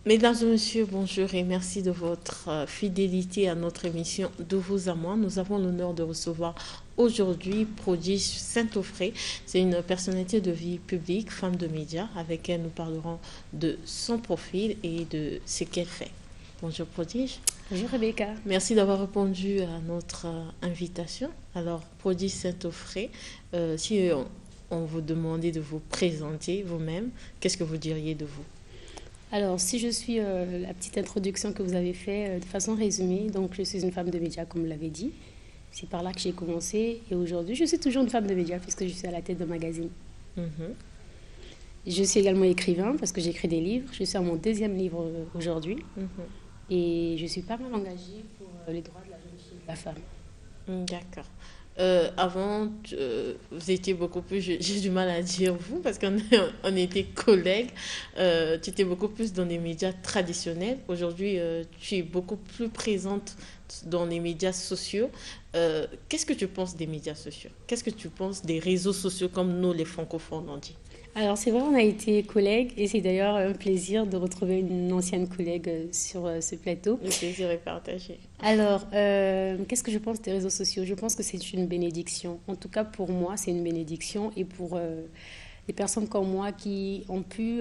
Mesdames et messieurs, bonjour et merci de votre fidélité à notre émission De vous à moi. Nous avons l'honneur de recevoir aujourd'hui Prodige Saint-Offray. C'est une personnalité de vie publique, femme de médias, avec elle nous parlerons de son profil et de ce qu'elle fait. Bonjour Prodige. Bonjour Rebecca. Merci d'avoir répondu à notre invitation. Alors, Prodige Saint-Offray, si on vous demandait de vous présenter vous-même, qu'est-ce que vous diriez de vous? Alors, si je suis la petite introduction que vous avez faite de façon résumée, donc je suis une femme de médias, comme vous l'avez dit. C'est par là que j'ai commencé et aujourd'hui, je suis toujours une femme de médias puisque je suis à la tête d'un magazine. Mhm. Je suis également écrivain parce que j'écris des livres. Je suis à mon deuxième livre aujourd'hui et je suis pas mal engagée pour les droits de la jeune fille et de la femme. D'accord. Avant, vous étiez beaucoup plus, j'ai du mal à dire vous, parce on était collègues. Tu étais beaucoup plus dans les médias traditionnels. Aujourd'hui, tu es beaucoup plus présente dans les médias sociaux. Qu'est-ce que tu penses des médias sociaux? Qu'est-ce que tu penses des réseaux sociaux comme nous, les francophones, on dit? Alors, c'est vrai, on a été collègues et c'est d'ailleurs un plaisir de retrouver une ancienne collègue sur ce plateau. Le plaisir est partagé. Alors, qu'est-ce que je pense des réseaux sociaux? Je pense que c'est une bénédiction. En tout cas, pour moi, c'est une bénédiction. Et pour les personnes comme moi qui ont pu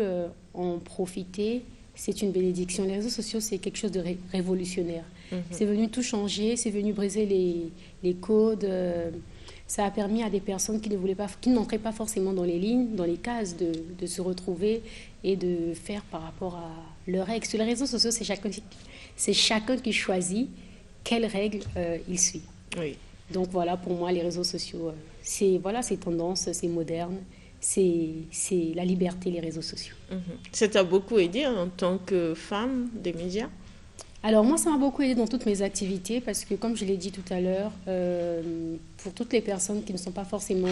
en profiter, c'est une bénédiction. Les réseaux sociaux, c'est quelque chose de révolutionnaire. C'est venu tout changer, c'est venu briser les codes. Ça a permis à des personnes qui ne voulaient pas, qui n'entraient pas forcément dans les lignes, dans les cases, de se retrouver et de faire par rapport à leurs règles. Sur les réseaux sociaux, c'est chacun qui choisit quelles règles il suit. Oui. Donc voilà, pour moi, les réseaux sociaux, c'est tendance, c'est moderne, c'est la liberté, les réseaux sociaux. Ça t'a beaucoup aidé en tant que femme des médias? Alors moi, ça m'a beaucoup aidé dans toutes mes activités parce que, comme je l'ai dit tout à l'heure, pour toutes les personnes qui ne sont pas forcément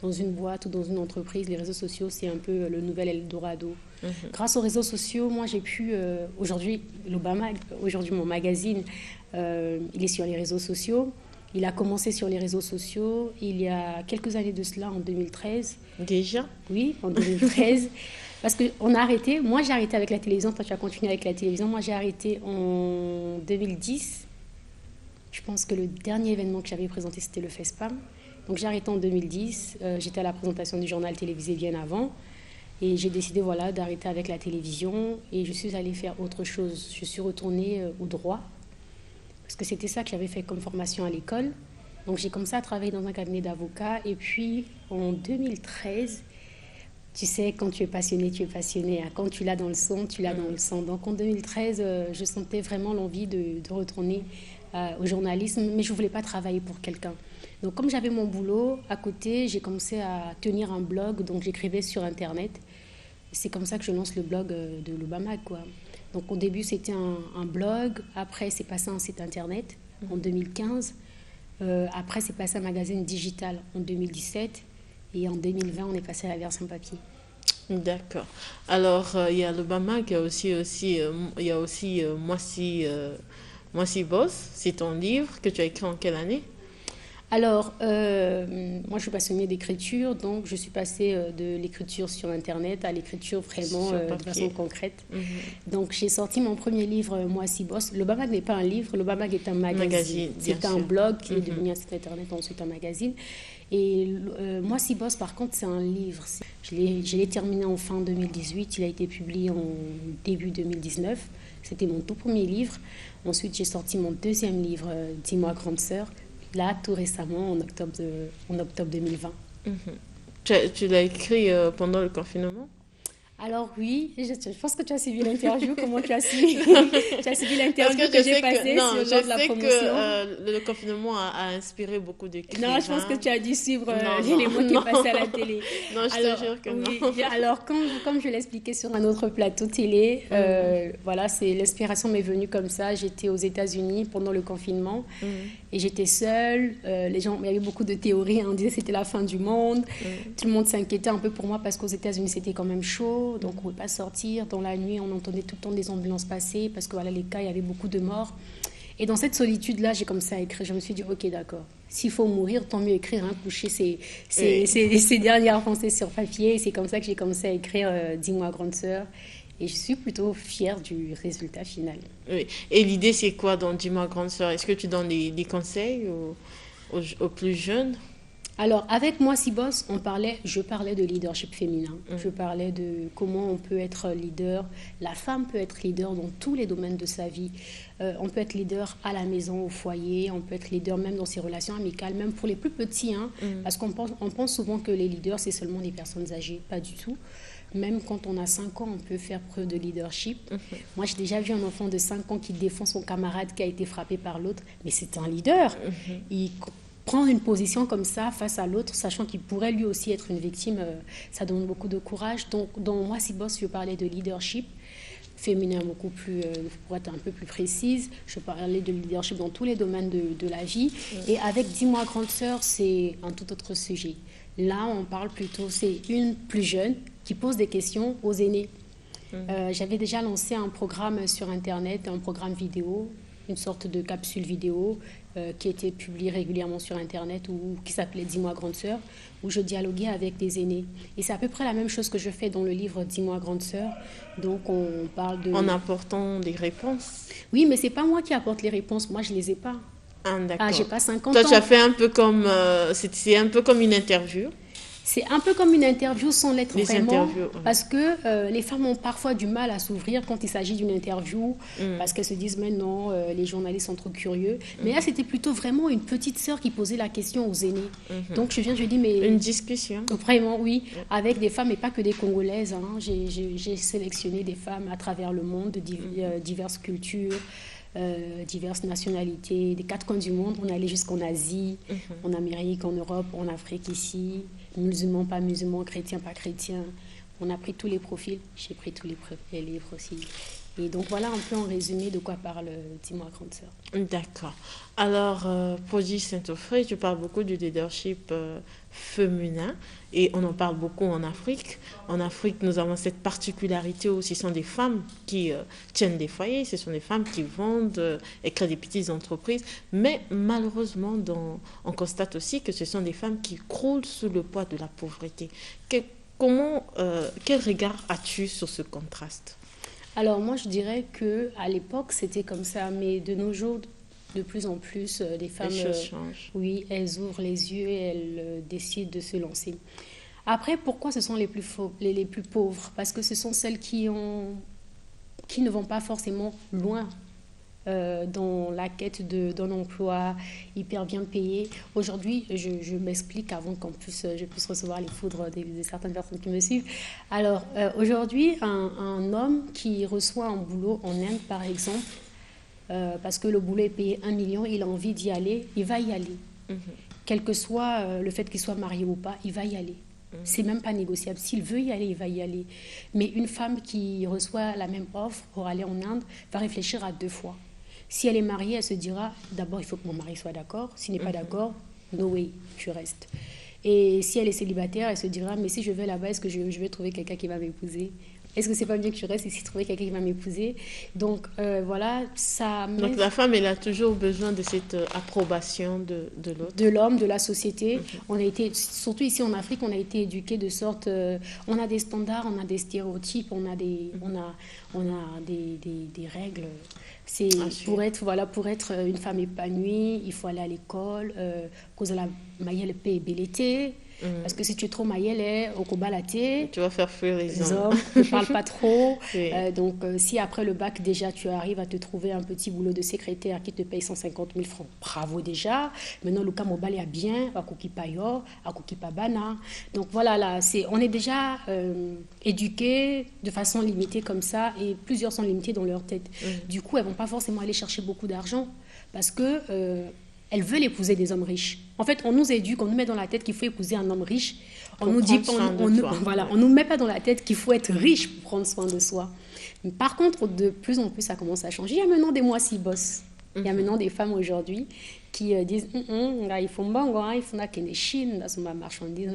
dans une boîte ou dans une entreprise, les réseaux sociaux, c'est un peu le nouvel Eldorado. Grâce aux réseaux sociaux, moi, j'ai pu, aujourd'hui, aujourd'hui mon magazine, il est sur les réseaux sociaux. Il a commencé sur les réseaux sociaux il y a quelques années de cela, en 2013. Déjà? Oui, en 2013. Parce qu'on a arrêté, moi j'ai arrêté avec la télévision, toi tu as continué avec la télévision. Moi j'ai arrêté en 2010. Je pense que le dernier événement que j'avais présenté c'était le FESPAM. Donc j'ai arrêté en 2010. J'étais à la présentation du journal télévisé bien avant. Et j'ai décidé voilà, d'arrêter avec la télévision. Et je suis allée faire autre chose. Je suis retournée au droit. Parce que c'était ça que j'avais fait comme formation à l'école. Donc j'ai commencé à travailler dans un cabinet d'avocats. Et puis en 2013... Tu sais, quand tu es passionné, tu es passionné. Quand tu l'as dans le sang, tu l'as dans le sang. Donc en 2013, je sentais vraiment l'envie de retourner au journalisme, mais je ne voulais pas travailler pour quelqu'un. Donc comme j'avais mon boulot à côté, j'ai commencé à tenir un blog, donc j'écrivais sur Internet. C'est comme ça que je lance le blog de l'Obama, quoi. Donc au début, c'était un blog. Après, c'est passé un site Internet en 2015. Après, c'est passé un magazine digital en 2017. Et en 2020, on est passé à la version papier. D'accord. Alors, il y a l'Obama, il y a aussi Moi si boss. C'est ton livre que tu as écrit en quelle année? Alors, moi, je suis passionnée d'écriture, donc je suis passée de l'écriture sur Internet à l'écriture vraiment de façon concrète. Donc, j'ai sorti mon premier livre, Moi si boss. Le Bamag n'est pas un livre, le Bamag est un magazine. C'est un blog qui est devenu un site Internet, ensuite un magazine. Et Moi si boss, par contre, c'est un livre. Je l'ai terminé en fin 2018, il a été publié en début 2019. C'était mon tout premier livre. Ensuite, j'ai sorti mon deuxième livre, Dis-moi grande sœur. Là, tout récemment, en octobre 2020. Tu l'as écrit pendant le confinement? Alors oui, je pense que tu as suivi l'interview. Comment tu as suivi, tu as suivi l'interview que j'ai passée non, lors de la promotion. Je sais que le confinement a inspiré beaucoup d'écrivains. Non, je pense que tu as dû suivre les mots qui passaient à la télé. Non, je te jure que oui, non. Alors, comme je l'expliquais sur un autre plateau télé, voilà, l'inspiration m'est venue comme ça. J'étais aux États-Unis pendant le confinement et j'étais seule. Il y avait beaucoup de théories. On disait que c'était la fin du monde. Tout le monde s'inquiétait un peu pour moi parce qu'aux États-Unis, c'était quand même chaud. Donc, on ne pouvait pas sortir. Dans la nuit, on entendait tout le temps des ambulances passer parce que voilà, les cas, il y avait beaucoup de morts. Et dans cette solitude-là, j'ai commencé à écrire. Je me suis dit, ok, d'accord. S'il faut mourir, tant mieux écrire, hein, coucher ses dernières pensées sur papier. Et c'est comme ça que j'ai commencé à écrire Dis-moi grande sœur. Et je suis plutôt fière du résultat final. Oui. Et l'idée, c'est quoi dans Dis-moi grande sœur? Est-ce que tu donnes des conseils aux plus jeunes? Alors, avec moi, Sibos, je parlais de leadership féminin. Je Mhm. parlais de comment on peut être leader. La femme peut être leader dans tous les domaines de sa vie. On peut être leader à la maison, au foyer. On peut être leader même dans ses relations amicales, même pour les plus petits. Hein, Mhm. parce on pense souvent que les leaders, c'est seulement des personnes âgées. Pas du tout. Même quand on a 5 ans, on peut faire preuve de leadership. Mhm. Moi, j'ai déjà vu un enfant de 5 ans qui défend son camarade qui a été frappé par l'autre. Mais c'est un leader. Mhm. Il prendre une position comme ça face à l'autre, sachant qu'il pourrait lui aussi être une victime, ça donne beaucoup de courage. Donc, dans Moi, si boss, je parlais de leadership féminin beaucoup plus, pour être un peu plus précise, je parlais de leadership dans tous les domaines de la vie. Et avec Dis-moi grande sœur, c'est un tout autre sujet. Là, on parle plutôt, c'est une plus jeune qui pose des questions aux aînés. J'avais déjà lancé un programme sur Internet, un programme vidéo, une sorte de capsule vidéo qui était publiée régulièrement sur Internet ou qui s'appelait Dis-moi grande sœur, où je dialoguais avec des aînés. Et c'est à peu près la même chose que je fais dans le livre Dis-moi grande sœur. Donc on parle de... En apportant des réponses. Oui, mais c'est pas moi qui apporte les réponses, moi je les ai pas. Ah, Ah, j'ai d'accord. pas 50 Toi, tu as ans. fait un peu comme... c'est un peu comme une interview. C'est un peu comme une interview sans l'être Les vraiment, interviews. parce que les femmes ont parfois du mal à s'ouvrir quand il s'agit d'une interview, parce qu'elles se disent, mais non, les journalistes sont trop curieux. Mais là, c'était plutôt vraiment une petite sœur qui posait la question aux aînés. Donc je dis, mais... Une discussion. Vraiment, oui, avec des femmes et pas que des Congolaises. Hein. J'ai sélectionné des femmes à travers le monde, de diverses cultures, diverses nationalités, des quatre coins du monde. On est allé jusqu'en Asie, en Amérique, en Europe, en Afrique ici, musulmans, pas musulmans, chrétiens, pas chrétiens. On a pris tous les profils, j'ai pris tous les livres aussi. Et donc voilà un peu en résumé de quoi parle Dis-moi grande sœur. D'accord. Alors, Prodis Saint-Offray, tu parles beaucoup du leadership féminin et on en parle beaucoup en Afrique. En Afrique, nous avons cette particularité où ce sont des femmes qui tiennent des foyers, ce sont des femmes qui vendent et créent des petites entreprises. Mais malheureusement, on constate aussi que ce sont des femmes qui croulent sous le poids de la pauvreté. Quel regard as-tu sur ce contraste? Alors moi je dirais que à l'époque c'était comme ça, mais de nos jours de plus en plus les femmes, Les choses changent. oui, elles ouvrent les yeux et elles décident de se lancer. Après, pourquoi ce sont les plus pauvres? Parce que ce sont celles qui ne vont pas forcément loin dans la quête d'un emploi hyper bien payé. Aujourd'hui, je m'explique avant je puisse recevoir les foudres de certaines personnes qui me suivent. Alors, aujourd'hui, un homme qui reçoit un boulot en Inde, par exemple, parce que le boulot est payé 1 million, il a envie d'y aller, il va y aller. Quel que soit le fait qu'il soit marié ou pas, il va y aller. C'est même pas négociable. S'il veut y aller, il va y aller. Mais une femme qui reçoit la même offre pour aller en Inde va réfléchir à 2 fois. Si elle est mariée, elle se dira, d'abord, il faut que mon mari soit d'accord. S'il n'est pas d'accord, no way, je reste. Et si elle est célibataire, elle se dira, mais si je vais là-bas, est-ce que je vais trouver quelqu'un qui va m'épouser? Est-ce que c'est pas mieux que je reste ici trouver quelqu'un qui va m'épouser? Donc voilà, ça met Donc la femme, elle a toujours besoin de cette approbation de l'autre. de l'homme, de la société. On a été, surtout ici en Afrique, on a été éduqués de sorte, on a des standards, on a des stéréotypes, on a des règles. C'est pour être une femme épanouie, il faut aller à l'école, cause de la maillelle paix belleté. Parce que si tu es trop maillelle, au kobalaté, Tu vas faire fuir les les hommes. hommes ne parlent pas trop. Oui. Donc, si après le bac, déjà, tu arrives à te trouver un petit boulot de secrétaire qui te paye 150 000 francs, bravo déjà. Maintenant, le cas mobile est bien, à Kukipayo, à Kukipabana. Donc, voilà, là, on est déjà éduqués de façon limitée comme ça, et plusieurs sont limités dans leur tête. Du coup, elles ne vont pas forcément aller chercher beaucoup d'argent parce que elles veulent épouser des hommes riches. En fait, on nous éduque, on nous met dans la tête qu'il faut épouser un homme riche. On nous dit, on nous met pas dans la tête qu'il faut être riche pour prendre soin de soi. Mais par contre, de plus en plus, ça commence à changer. Il y a maintenant des mois-ci boss. Il y a maintenant des femmes aujourd'hui qui disent, il faut il faut que Chine dans ma marchandise.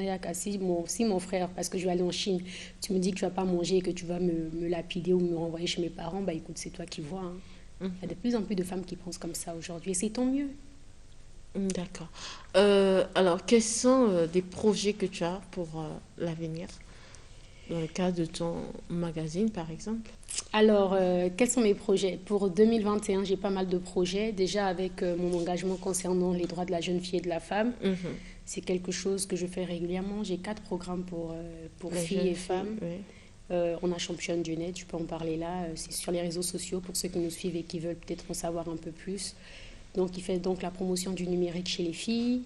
Si mon frère, parce que je vais aller en Chine, tu me dis que tu vas pas manger et que tu vas me lapider ou me renvoyer chez mes parents, bah écoute, c'est toi qui vois. Hein. Il y a de plus en plus de femmes qui pensent comme ça aujourd'hui et c'est tant mieux. D'accord. Alors, quels sont des projets que tu as pour l'avenir? dans le cadre de ton magazine, par exemple? Alors, quels sont mes projets? Pour 2021, j'ai pas mal de projets. Déjà avec mon engagement concernant les droits de la jeune fille et de la femme. C'est quelque chose que je fais régulièrement. J'ai 4 programmes pour filles et femmes. Oui. On a Championne du Net, je peux en parler là. C'est sur les réseaux sociaux pour ceux qui nous suivent et qui veulent peut-être en savoir un peu plus. Donc, il fait donc la promotion du numérique chez les filles.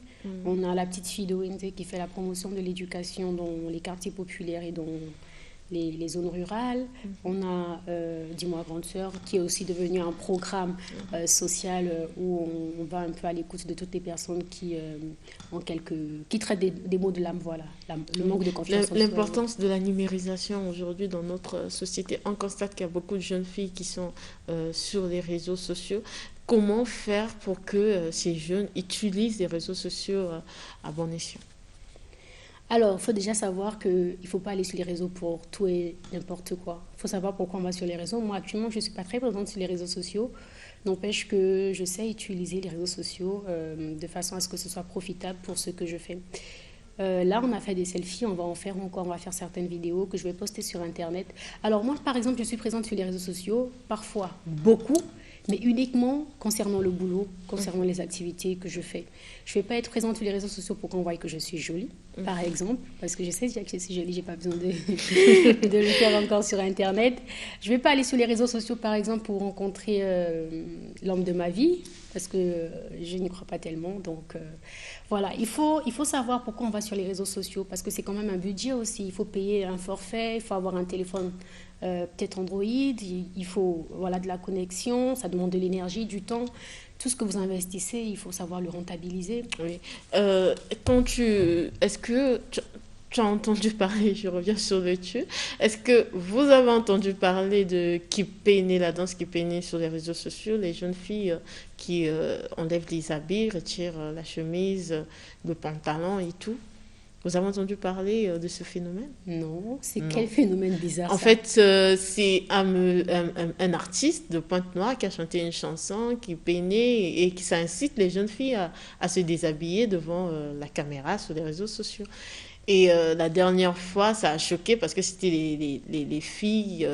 On a la petite fille d'ONT qui fait la promotion de l'éducation dans les quartiers populaires et dans les zones rurales. On a Dis-moi Grande Sœur, qui est aussi devenu un programme social où on va un peu à l'écoute de toutes les personnes qui traitent des maux de l'âme, voilà, le manque de confiance en soi. L'importance de la numérisation aujourd'hui dans notre société. On constate qu'il y a beaucoup de jeunes filles qui sont sur les réseaux sociaux. Comment faire pour que ces jeunes utilisent les réseaux sociaux à bon escient? Alors, il faut déjà savoir qu'il ne faut pas aller sur les réseaux pour tout et n'importe quoi. Il faut savoir pourquoi on va sur les réseaux. Moi, actuellement, je ne suis pas très présente sur les réseaux sociaux. N'empêche que je sais utiliser les réseaux sociaux de façon à ce que ce soit profitable pour ce que je fais. Là, on a fait des selfies, on va en faire encore, on va faire certaines vidéos que je vais poster sur Internet. Alors moi, par exemple, je suis présente sur les réseaux sociaux, parfois beaucoup, mais uniquement concernant le boulot, concernant les activités que je fais. Je ne vais pas être présente sur les réseaux sociaux pour qu'on voie que je suis jolie, par exemple, parce que je sais déjà que je suis jolie, je n'ai pas besoin de le faire encore sur Internet. Je ne vais pas aller sur les réseaux sociaux, par exemple, pour rencontrer l'homme de ma vie, parce que je n'y crois pas tellement. Donc voilà, il faut savoir pourquoi on va sur les réseaux sociaux, parce que c'est quand même un budget aussi. Il faut payer un forfait, il faut avoir un téléphone peut-être Android, il faut de la connexion, ça demande de l'énergie, du temps. Tout ce que vous investissez, il faut savoir le rentabiliser. Oui. Est-ce que tu as entendu parler, je reviens sur le tu, est-ce que vous avez entendu parler de Kippéné, la danse Kippéné sur les réseaux sociaux, les jeunes filles qui enlèvent les habits, retirent la chemise, le pantalon et tout? Vous avez entendu parler de ce phénomène? Non, c'est quel phénomène bizarre en ça? fait, c'est un artiste de Pointe-Noire qui a chanté une chanson qui peinait et qui incite les jeunes filles à se déshabiller devant la caméra sur les réseaux sociaux. Et la dernière fois, ça a choqué parce que c'était les filles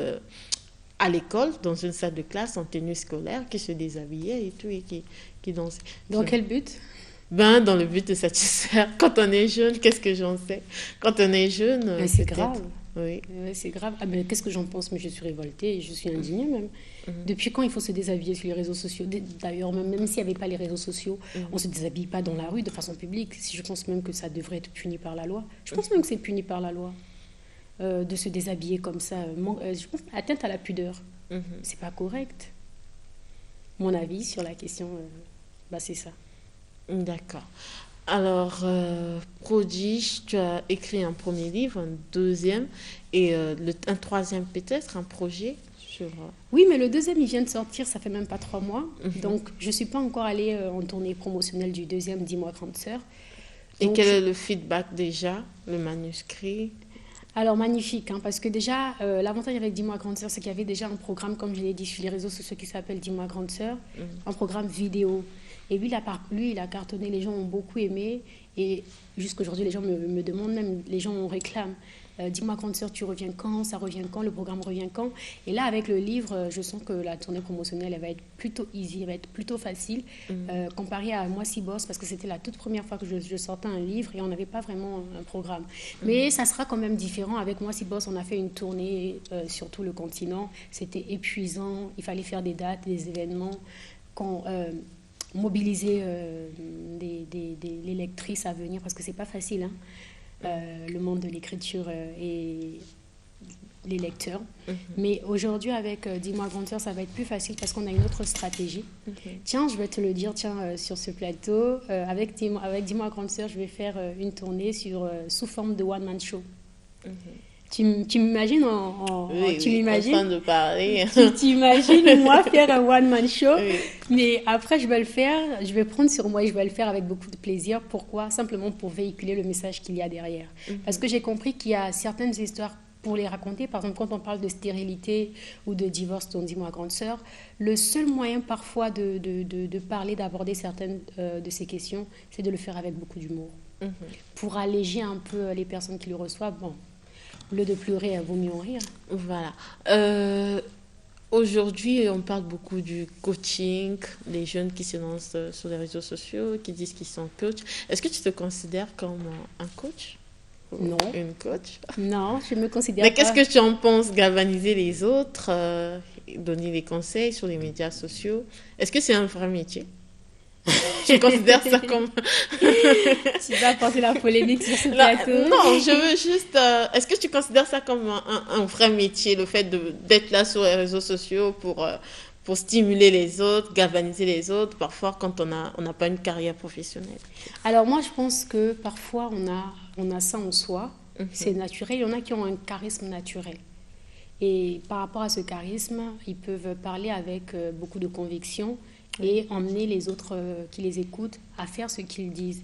à l'école, dans une salle de classe en tenue scolaire, qui se déshabillaient et tout, et qui dansaient. Dans quel but? Dans le but de satisfaire. Quand on est jeune, qu'est-ce que j'en sais? Quand on est jeune, mais c'est grave. Oui. Ouais, c'est grave. Ah, mais qu'est-ce que j'en pense? Mais je suis révoltée et je suis indignée même. Depuis quand il faut se déshabiller sur les réseaux sociaux? D'ailleurs, même s'il n'y avait pas les réseaux sociaux, on ne se déshabille pas dans la rue de façon publique. Si je pense même que ça devrait être puni par la loi. Je pense même que c'est puni par la loi de se déshabiller comme ça. Je pense atteinte à la pudeur. C'est pas correct. Mon avis sur la question, c'est ça. D'accord. Alors, Prodige, tu as écrit un premier livre, un deuxième, et un troisième peut-être, un projet sur... Oui, mais le deuxième, il vient de sortir, ça fait même pas 3 mois. Donc, je ne suis pas encore allée en tournée promotionnelle du deuxième, Dis-moi Grande Sœur. Et quel est le feedback déjà, le manuscrit? Alors, magnifique, parce que déjà, l'avantage avec Dis-moi Grande Sœur, c'est qu'il y avait déjà un programme, comme je l'ai dit, sur les réseaux sociaux qui s'appelle Dis-moi Grande Sœur, un programme vidéo. Et lui, il a cartonné, les gens ont beaucoup aimé. Et jusqu'aujourd'hui, les gens me demandent même, les gens en réclament. Dis-moi Grande Sœur, tu reviens quand? Ça revient quand? Le programme revient quand? Et là, avec le livre, je sens que la tournée promotionnelle, elle va être plutôt easy, elle va être plutôt facile, comparée à Moi Si Boss, parce que c'était la toute première fois que je sortais un livre et on n'avait pas vraiment un programme. Mais ça sera quand même différent. Avec Moi Si Boss, on a fait une tournée sur tout le continent. C'était épuisant. Il fallait faire des dates, des événements. Mobiliser les lectrices à venir, parce que c'est pas facile, le monde de l'écriture et les lecteurs. Mais aujourd'hui, avec Dis-moi Grande Sœur, ça va être plus facile parce qu'on a une autre stratégie. Tiens, je vais te le dire, sur ce plateau, avec Dis-moi Grande Sœur, je vais faire une tournée sous forme de one-man show. Tu m'imagines tu m'imagines en train de parler. Tu imagines moi faire un one-man show, mais après je vais le faire, je vais prendre sur moi et je vais le faire avec beaucoup de plaisir. Pourquoi? Simplement pour véhiculer le message qu'il y a derrière. Parce que j'ai compris qu'il y a certaines histoires pour les raconter. Par exemple, quand on parle de stérilité ou de divorce, on dit Dis-moi Grande Sœur, le seul moyen parfois de parler, d'aborder certaines de ces questions, c'est de le faire avec beaucoup d'humour. Pour alléger un peu les personnes qui le reçoivent. Bon. Au lieu de pleurer, il vaut mieux en rire. Voilà. Aujourd'hui, on parle beaucoup du coaching, les jeunes qui se lancent sur les réseaux sociaux, qui disent qu'ils sont coachs. Est-ce que tu te considères comme un coach ou Non, une coach? non, je me considère Mais qu'est-ce pas. que tu en penses, galvaniser les autres, donner des conseils sur les médias sociaux? Est-ce que c'est un vrai métier? Tu considères ça comme... Tu vas porter la polémique sur ce Là, plateau. non, je veux juste... est-ce que tu considères ça comme un vrai métier, le fait d'être là sur les réseaux sociaux pour stimuler les autres, galvaniser les autres, parfois quand on n'a pas une carrière professionnelle? Alors moi, je pense que parfois, on a ça en soi. C'est naturel. Il y en a qui ont un charisme naturel. Et par rapport à ce charisme, ils peuvent parler avec beaucoup de conviction et emmener les autres qui les écoutent à faire ce qu'ils disent.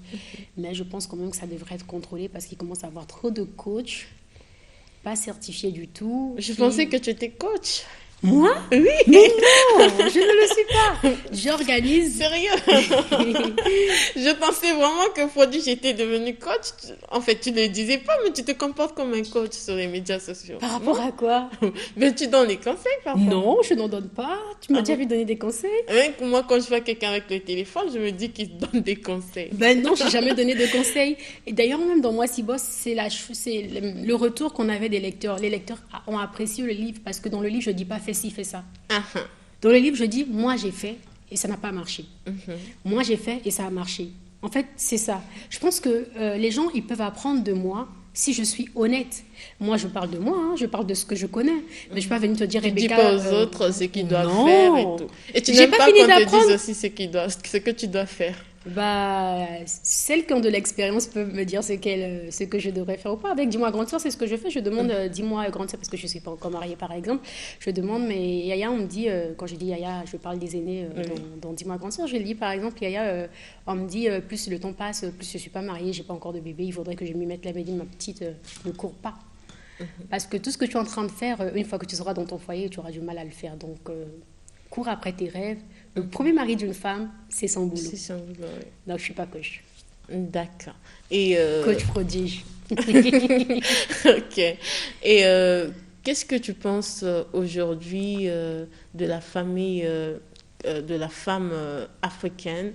Mais je pense quand même que ça devrait être contrôlé parce qu'il commence à avoir trop de coachs, pas certifiés du tout. Je pensais que tu étais coach. Moi? Oui. Mais non, je ne le suis pas. J'organise. Sérieux? Je pensais vraiment que produit j'étais devenue coach. En fait, tu ne le disais pas, mais tu te comportes comme un coach sur les médias sociaux. Par rapport à quoi? Mais tu donnes les conseils parfois. Non, je n'en donne pas. Tu m'as Ah déjà bon? vu donner des conseils? Même que moi, quand je vois quelqu'un avec le téléphone, je me dis qu'il donne des conseils. Ben non, j'ai jamais donné de conseils. Et d'ailleurs, même dans Moi si boss, c'est le retour qu'on avait des lecteurs. Les lecteurs ont apprécié le livre parce que dans le livre, je dis pas fais ci, fais ça. Ah, ah. Dans le livre, je dis moi j'ai fait et ça n'a pas marché. Moi j'ai fait et ça a marché. En fait, c'est ça. Je pense que les gens, ils peuvent apprendre de moi si je suis honnête. Moi, je parle de moi, hein, je parle de ce que je connais. Mais je ne vais pas venir te dire, Tu dis Rebecca... pas aux autres ce qu'ils doivent non. faire et tout. Et tu J'ai n'aimes pas pas fini qu'on te d'apprendre. dise aussi ce que tu dois faire. Bah, celles qui ont de l'expérience peuvent me dire ce que je devrais faire ou pas. Avec Dis-moi grande sœur, c'est ce que je fais. Je demande, dis-moi grande sœur, parce que je ne suis pas encore mariée par exemple. Je demande, mais Yaya, on me dit, quand je dis Yaya, je parle des aînés dans Dis-moi grande sœur. Je dis par exemple, Yaya, on me dit, plus le temps passe, plus je ne suis pas mariée, j'ai pas encore de bébé, il faudrait que je m'y mette là. Elle me dit, ma petite, ne cours pas. Parce que tout ce que tu es en train de faire, une fois que tu seras dans ton foyer, tu auras du mal à le faire. Donc, cours après tes rêves. Le premier mari d'une femme, c'est son boulot. C'est ça, oui. Donc, je ne suis pas coach. D'accord. Et Coach prodige. ok. Et qu'est-ce que tu penses aujourd'hui de la famille, de la femme africaine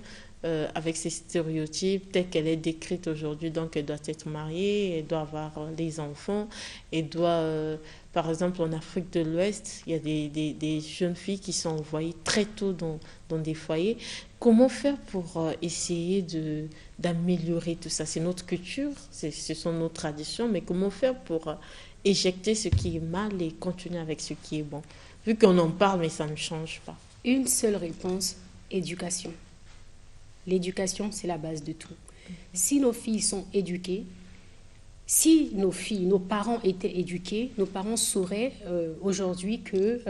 avec ses stéréotypes tels qu'elle est décrite aujourd'hui? Donc, elle doit être mariée, elle doit avoir des enfants, elle doit, par exemple, en Afrique de l'Ouest, il y a des jeunes filles qui sont envoyées très tôt dans des foyers. Comment faire pour essayer d'améliorer tout ça? C'est notre culture, ce sont nos traditions, mais comment faire pour éjecter ce qui est mal et continuer avec ce qui est bon? Vu qu'on en parle, mais ça ne change pas. Une seule réponse, éducation. L'éducation, c'est la base de tout. Si nos filles sont éduquées, si nos parents étaient éduqués, nos parents sauraient aujourd'hui que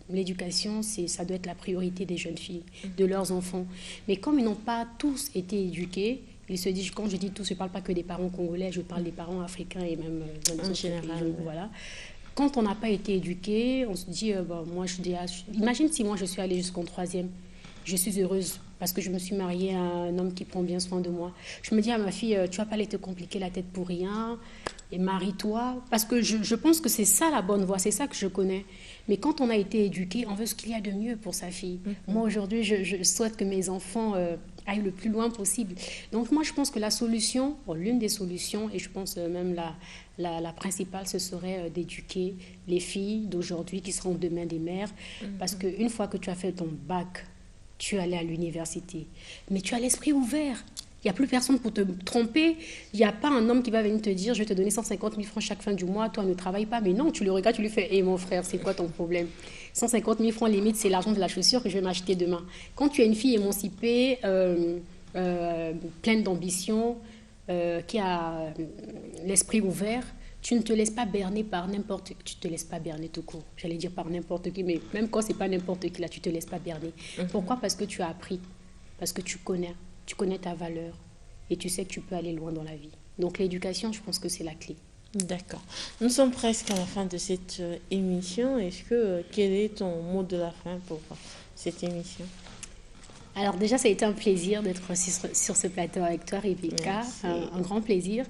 l'éducation, ça doit être la priorité des jeunes filles, de leurs enfants. Mais comme ils n'ont pas tous été éduqués, ils se disent, quand je dis tous, je ne parle pas que des parents congolais, je parle des parents africains et même dans les En autres général, pays. ouais. Voilà. Quand on n'a pas été éduqué, on se dit, imagine si moi je suis allée jusqu'en troisième, je suis heureuse parce que je me suis mariée à un homme qui prend bien soin de moi. Je me dis à ma fille, tu vas pas aller te compliquer la tête pour rien et marie-toi. Parce que je pense que c'est ça la bonne voie, c'est ça que je connais. Mais quand on a été éduqué, on veut ce qu'il y a de mieux pour sa fille. Moi aujourd'hui, je souhaite que mes enfants aillent le plus loin possible. Donc moi je pense que la solution, l'une des solutions, et je pense même la principale, ce serait d'éduquer les filles d'aujourd'hui qui seront demain des mères. Parce qu'une fois que tu as fait ton bac, tu es allé à l'université, mais tu as l'esprit ouvert. Il n'y a plus personne pour te tromper. Il n'y a pas un homme qui va venir te dire, je vais te donner 150 000 francs chaque fin du mois, toi ne travaille pas. Mais non, tu le regardes, tu lui fais, hé mon frère, c'est quoi ton problème? 150 000 francs limite, c'est l'argent de la chaussure que je vais m'acheter demain. Quand tu es une fille émancipée, pleine d'ambition, qui a l'esprit ouvert, tu ne te laisses pas berner par n'importe qui. Tu ne te laisses pas berner tout court. J'allais dire par n'importe qui, mais même quand ce n'est pas n'importe qui, là, tu ne te laisses pas berner. Pourquoi? Parce que tu as appris, parce que tu connais ta valeur et tu sais que tu peux aller loin dans la vie. Donc l'éducation, je pense que c'est la clé. D'accord. Nous sommes presque à la fin de cette émission. Quel est ton mot de la fin pour cette émission? Alors déjà, ça a été un plaisir d'être sur ce plateau avec toi, Rebecca. Un grand plaisir.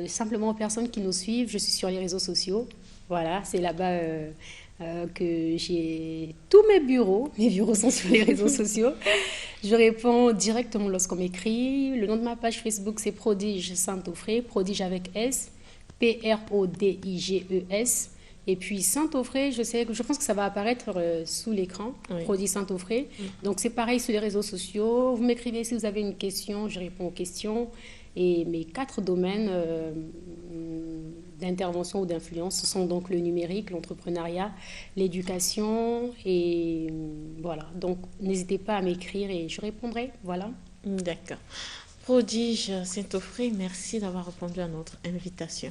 Simplement aux personnes qui nous suivent, je suis sur les réseaux sociaux. Voilà, c'est là-bas que j'ai tous mes bureaux. Mes bureaux sont sur les réseaux sociaux. Je réponds directement lorsqu'on m'écrit. Le nom de ma page Facebook, c'est Prodige Saint-Offré, Prodige avec S, Prodiges. Et puis Saint-Offré, je pense que ça va apparaître sous l'écran, Oui. Prodige Saint-Offré. Donc c'est pareil sur les réseaux sociaux. Vous m'écrivez si vous avez une question, je réponds aux questions. Et mes 4 domaines d'intervention ou d'influence, ce sont donc le numérique, l'entrepreneuriat, l'éducation et voilà. Donc n'hésitez pas à m'écrire et je répondrai. Voilà. D'accord. Prodige Saint-Offré, merci d'avoir répondu à notre invitation.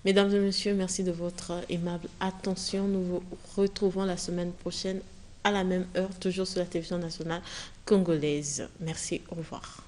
Mesdames et messieurs, merci de votre aimable attention. Nous vous retrouvons la semaine prochaine à la même heure, toujours sur la télévision nationale congolaise. Merci, au revoir.